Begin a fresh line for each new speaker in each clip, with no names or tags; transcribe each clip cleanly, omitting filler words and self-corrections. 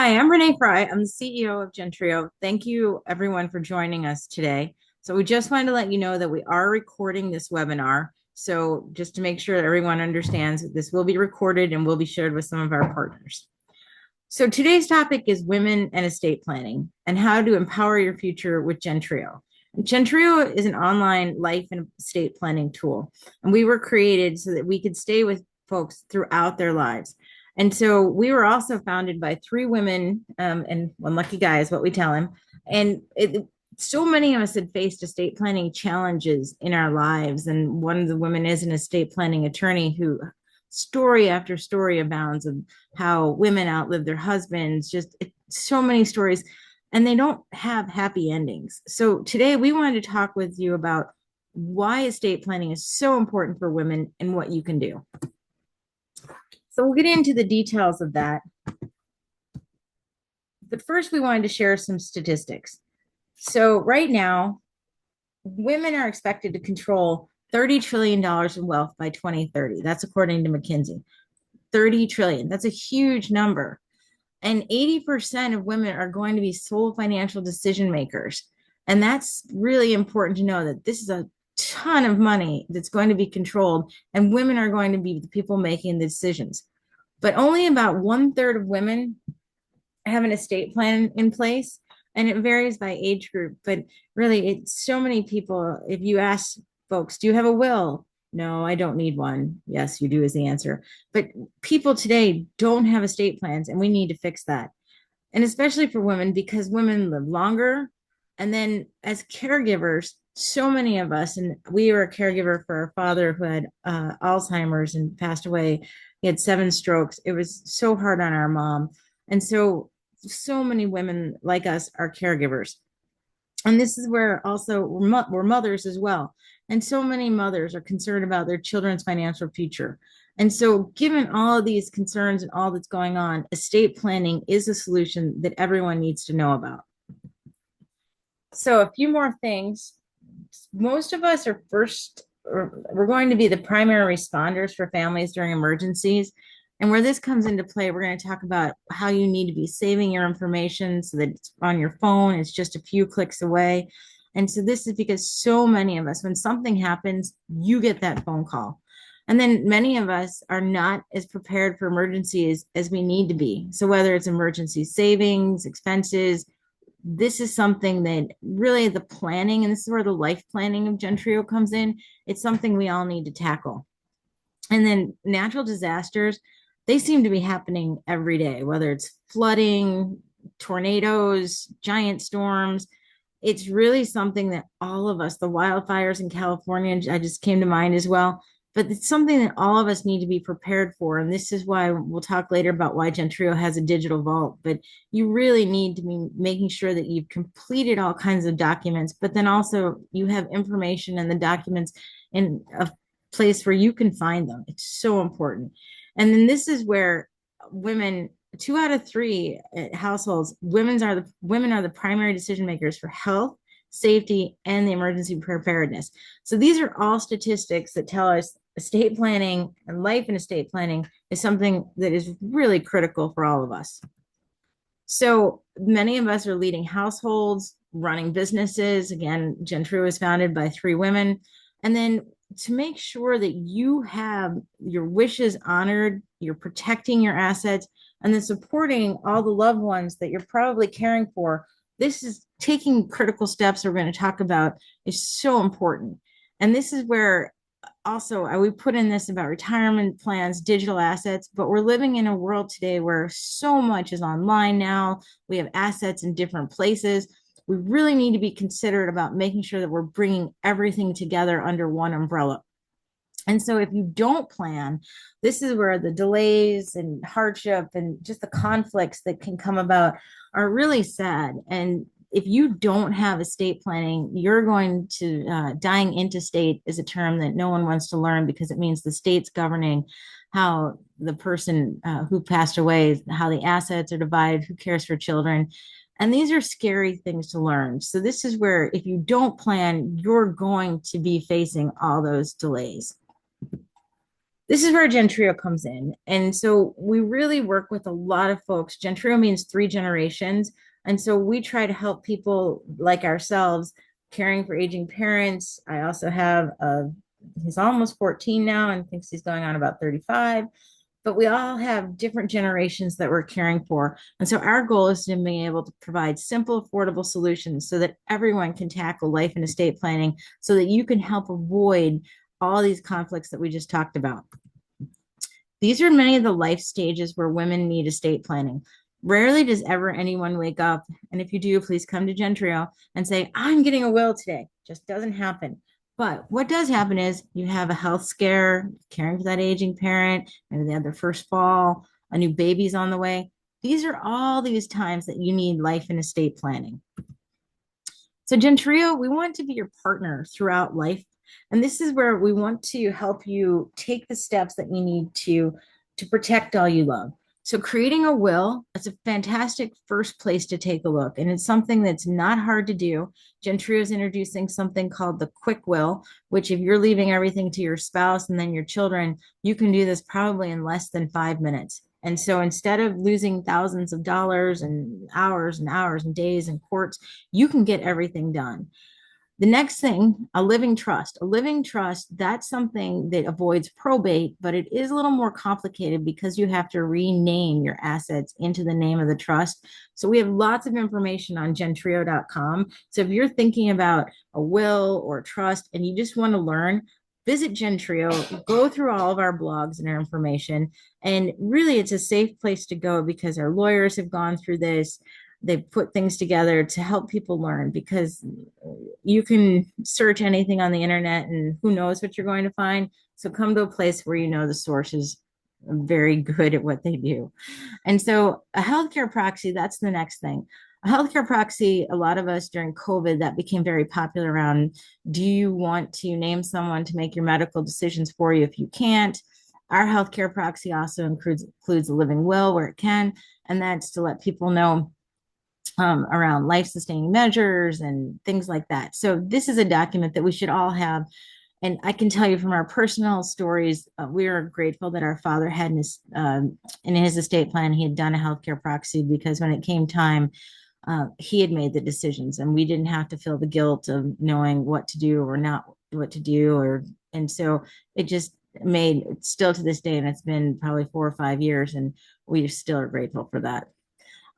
Hi, I'm Renee Fry. I'm the CEO of Gentrio. Thank you, everyone, for joining us today. So, we just wanted to let you know that we are recording this webinar. So, just to make sure that everyone understands, this will be recorded and will be shared with some of our partners. So, today's topic is women and estate planning and how to empower your future with Gentrio. Gentrio is an online life and estate planning tool, and we were created so that we could stay with folks throughout their lives. And so we were also founded by three women and one lucky guy is what we tell him. And so many of us had faced estate planning challenges in our lives. And one of the women is an estate planning attorney who story after story abounds of how women outlive their husbands, just so many stories, and they don't have happy endings. So today we wanted to talk with you about why estate planning is so important for women and what you can do. So we'll get into the details of that. But first, we wanted to share some statistics. So right now, women are expected to control $30 trillion in wealth by 2030. That's according to McKinsey. 30 trillion. That's a huge number. And 80% of women are going to be sole financial decision makers. And that's really important to know that this is a ton of money that's going to be controlled, and women are going to be the people making the decisions. But only about 1/3 of women have an estate plan in place, and it varies by age group. But really, it's so many people. If you ask folks, do you have a will? No, I don't need one. Yes, you do is the answer. But people today don't have estate plans, and we need to fix that. And especially for women, because women live longer. And then as caregivers, so many of us, and we were a caregiver for our father who had Alzheimer's and passed away. He had 7 strokes. It was so hard on our mom. And so many women like us are caregivers. And this is where also we're mothers as well. And so many mothers are concerned about their children's financial future. And so, given all of these concerns and all that's going on, estate planning is a solution that everyone needs to know about. So, a few more things. Most of us are we're going to be the primary responders for families during emergencies. And where this comes into play, we're going to talk about how you need to be saving your information so that it's on your phone, it's just a few clicks away. And so this is because so many of us, when something happens, you get that phone call. And then many of us are not as prepared for emergencies as we need to be. So whether it's emergency savings, expenses, this is something that really the planning, and this is where the life planning of Gentrio comes in. It's something we all need to tackle. And then natural disasters, they seem to be happening every day, whether it's flooding, tornadoes, giant storms. It's really something that all of us, the wildfires in California, I just came to mind as well. But it's something that all of us need to be prepared for. And this is why we'll talk later about why Gentrio has a digital vault. But you really need to be making sure that you've completed all kinds of documents, but then also you have information and the documents in a place where you can find them. It's so important. And then this is where women, 2 out of 3 households, women are the primary decision makers for health, safety, and the emergency preparedness. So these are all statistics that tell us estate planning and life and estate planning is something that is really critical for all of us. So many of us are leading households, running businesses. Again, Gentrio was founded by 3 women. And then to make sure that you have your wishes honored, you're protecting your assets, and then supporting all the loved ones that you're probably caring for. This is taking critical steps we're going to talk about is so important. And this is where also we put in this about retirement plans, digital assets, but we're living in a world today where so much is online now. We have assets in different places. We really need to be considerate about making sure that we're bringing everything together under one umbrella. And so if you don't plan, this is where the delays and hardship and just the conflicts that can come about are really sad. And if you don't have estate planning, you're going to dying intestate is a term that no one wants to learn because it means the state's governing how the person who passed away, how the assets are divided, who cares for children. And these are scary things to learn. So this is where if you don't plan, you're going to be facing all those delays. This is where Gentrio comes in. And so we really work with a lot of folks. Gentrio means three generations. And so we try to help people like ourselves caring for aging parents. I also have he's almost 14 now and thinks he's going on about 35, but we all have different generations that we're caring for. And so our goal is to be able to provide simple, affordable solutions so that everyone can tackle life and estate planning so that you can help avoid all these conflicts that we just talked about. These are many of the life stages where women need estate planning. Rarely does ever anyone wake up, and if you do, please come to Gentrio and say, I'm getting a will today. Just doesn't happen. But what does happen is you have a health scare, caring for that aging parent, maybe they had their first fall, a new baby's on the way. These are all these times that you need life and estate planning. So Gentrio, we want to be your partner throughout life. And this is where we want to help you take the steps that you need to protect all you love. So creating a will, that's a fantastic first place to take a look. And it's something that's not hard to do. Gentrio is introducing something called the quick will, which if you're leaving everything to your spouse and then your children, you can do this probably in less than 5 minutes. And so instead of losing thousands of dollars and hours and days in courts, you can get everything done. The next thing, a living trust. A living trust, that's something that avoids probate, but it is a little more complicated because you have to rename your assets into the name of the trust. So we have lots of information on gentrio.com. So if you're thinking about a will or a trust and you just want to learn, visit Gentrio, go through all of our blogs and our information. And really, it's a safe place to go because our lawyers have gone through this. They've put things together to help people learn because you can search anything on the internet and who knows what you're going to find. So come to a place where you know the source is very good at what they do. And so a healthcare proxy, that's the next thing. A healthcare proxy, a lot of us during COVID, that became very popular around, do you want to name someone to make your medical decisions for you if you can't? Our healthcare proxy also includes a living will where it can, and that's to let people know around life sustaining measures and things like that. So this is a document that we should all have. And I can tell you from our personal stories, we are grateful that our father had in his estate plan, he had done a healthcare proxy because when it came time, he had made the decisions and we didn't have to feel the guilt of knowing what to do or not what to do. And so it just made, still to this day, and it's been probably 4 or 5 years, and we still are grateful for that.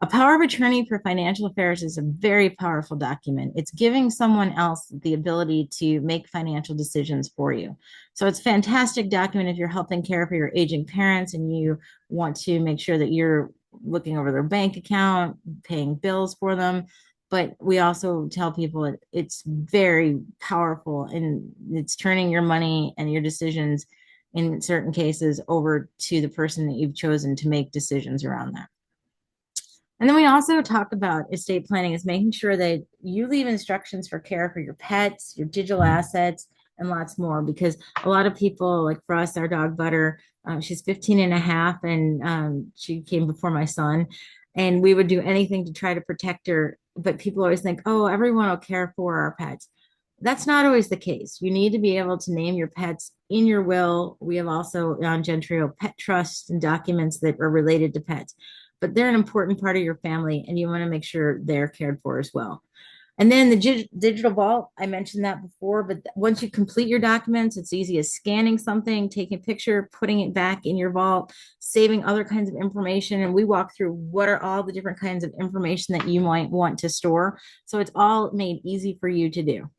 A power of attorney for financial affairs is a very powerful document. It's giving someone else the ability to make financial decisions for you. So it's a fantastic document if you're helping care for your aging parents and you want to make sure that you're looking over their bank account, paying bills for them. But we also tell people it's very powerful and it's turning your money and your decisions in certain cases over to the person that you've chosen to make decisions around that. And then we also talk about estate planning is making sure that you leave instructions for care for your pets, your digital assets, and lots more. Because a lot of people, like for us, our dog Butter, she's 15 and a half, and she came before my son. And we would do anything to try to protect her. But people always think, oh, everyone will care for our pets. That's not always the case. You need to be able to name your pets in your will. We have also on Gentrio pet trusts and documents that are related to pets, but they're an important part of your family and you want to make sure they're cared for as well. And then the digital vault, I mentioned that before, but once you complete your documents, it's easy as scanning something, taking a picture, putting it back in your vault, saving other kinds of information. And we walk through what are all the different kinds of information that you might want to store. So it's all made easy for you to do.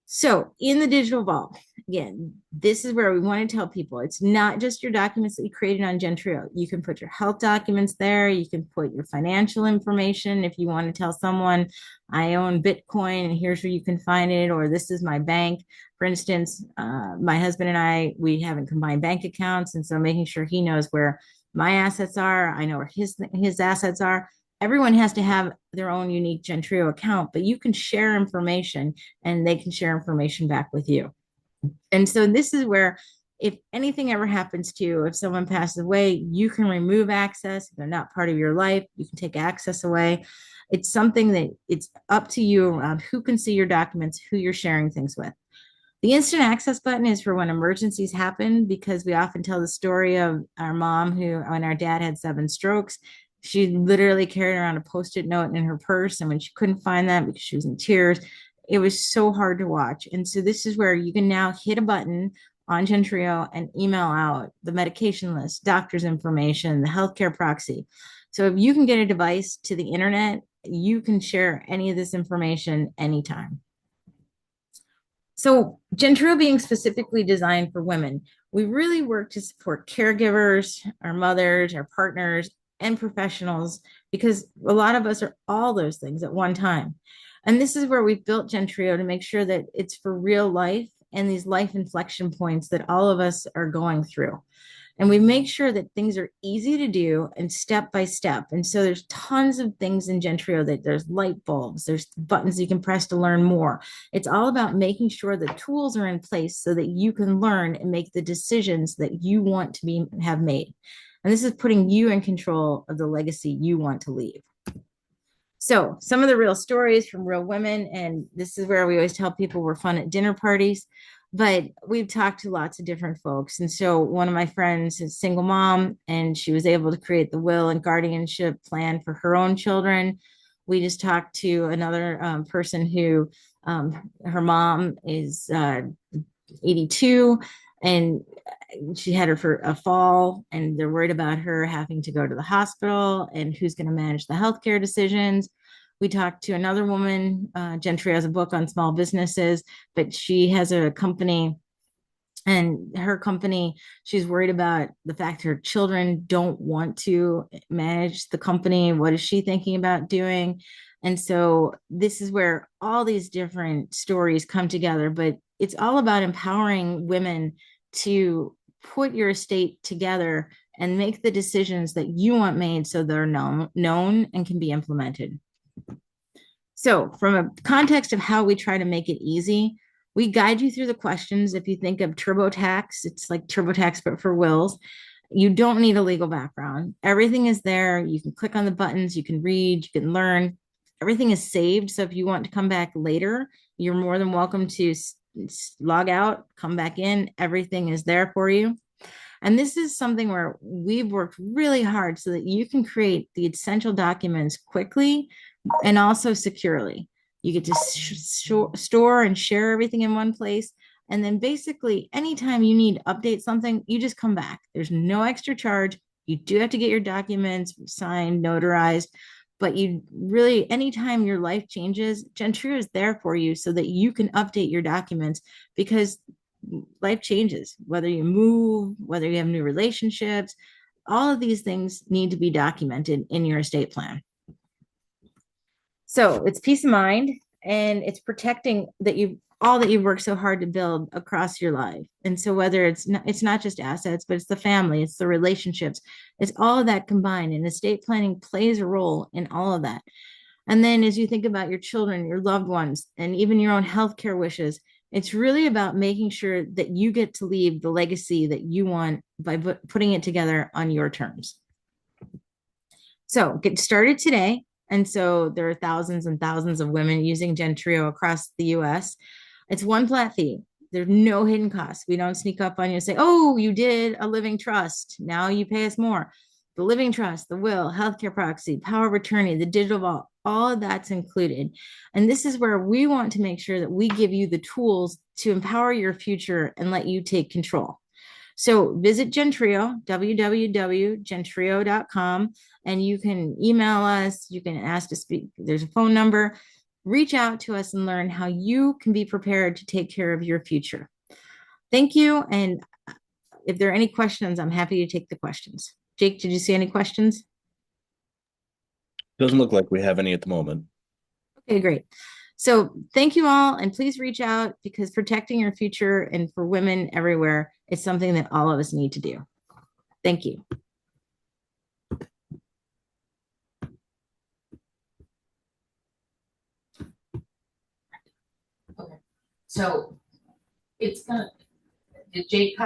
So in the digital vault, again, this is where we want to tell people it's not just your documents that you created on Gentrio. You can put your health documents there. You can put your financial information. If you want to tell someone, I own Bitcoin and here's where you can find it, or this is my bank. For instance, my husband and I, we haven't combined bank accounts. And so making sure he knows where my assets are, I know where his assets are. Everyone has to have their own unique Gentrio account, but you can share information and they can share information back with you. And so this is where if anything ever happens to you, if someone passes away, you can remove access. If they're not part of your life, you can take access away. It's something that it's up to you around who can see your documents, who you're sharing things with. The instant access button is for when emergencies happen, because we often tell the story of our mom who, when our dad had 7 strokes, she literally carried around a post-it note in her purse. And when she couldn't find that because she was in tears, it was so hard to watch. And so this is where you can now hit a button on Gentrio and email out the medication list, doctor's information, the healthcare proxy. So if you can get a device to the internet, you can share any of this information anytime. So Gentrio being specifically designed for women, we really work to support caregivers, our mothers, our partners, and professionals, because a lot of us are all those things at one time. And this is where we've built Gentrio to make sure that it's for real life and these life inflection points that all of us are going through. And we make sure that things are easy to do and step by step. And so there's tons of things in Gentrio, that there's light bulbs, there's buttons you can press to learn more. It's all about making sure the tools are in place so that you can learn and make the decisions that you want to have made. And this is putting you in control of the legacy you want to leave. So some of the real stories from real women, and this is where we always tell people we're fun at dinner parties, but we've talked to lots of different folks. And so one of my friends is a single mom, and she was able to create the will and guardianship plan for her own children. We just talked to another person who her mom is 82, and she had her for a fall, and they're worried about her having to go to the hospital and who's going to manage the healthcare decisions. We talked to another woman. Gentry has a book on small businesses, but she has a company, and her company, she's worried about the fact her children don't want to manage the company. What is she thinking about doing? And so this is where all these different stories come together, but it's all about empowering women to put your estate together and make the decisions that you want made so they're known and can be implemented. So, from a context of how we try to make it easy, we guide you through the questions. If you think of TurboTax, it's like TurboTax, but for wills. You don't need a legal background. Everything is there. You can click on the buttons, you can read, you can learn. Everything is saved. So, if you want to come back later, you're more than welcome to log out, come back in. Everything is there for you. And this is something where we've worked really hard so that you can create the essential documents quickly and also securely. You get to store and share everything in one place. And then basically, anytime you need to update something, you just come back. There's no extra charge. You do have to get your documents signed, notarized, but you really, anytime your life changes, Gentrio is there for you so that you can update your documents, because life changes, whether you move, whether you have new relationships, all of these things need to be documented in your estate plan. So it's peace of mind, and it's protecting that you've worked so hard to build across your life. And so whether it's not just assets, but it's the family, it's the relationships, it's all of that combined. And estate planning plays a role in all of that. And then as you think about your children, your loved ones, and even your own healthcare wishes, it's really about making sure that you get to leave the legacy that you want by putting it together on your terms. So get started today. And so there are thousands and thousands of women using Gentrio across the US. It's one flat fee. There's no hidden costs. We don't sneak up on you and say, oh, you did a living trust, now you pay us more. The living trust, the will, healthcare proxy, power of attorney, the digital vault, all of that's included. And this is where we want to make sure that we give you the tools to empower your future and let you take control. So visit Gentrio, www.gentrio.com, and you can email us. You can ask to speak. There's a phone number. Reach out to us and learn how you can be prepared to take care of your future. Thank you. And if there are any questions, I'm happy to take the questions. Jake, did you see any questions?
Doesn't look like we have any at the moment.
Okay, great. So thank you all, and please reach out, because protecting your future and for women everywhere is something that all of us need to do. Thank you.
Okay, so it's gonna, did Jake copy?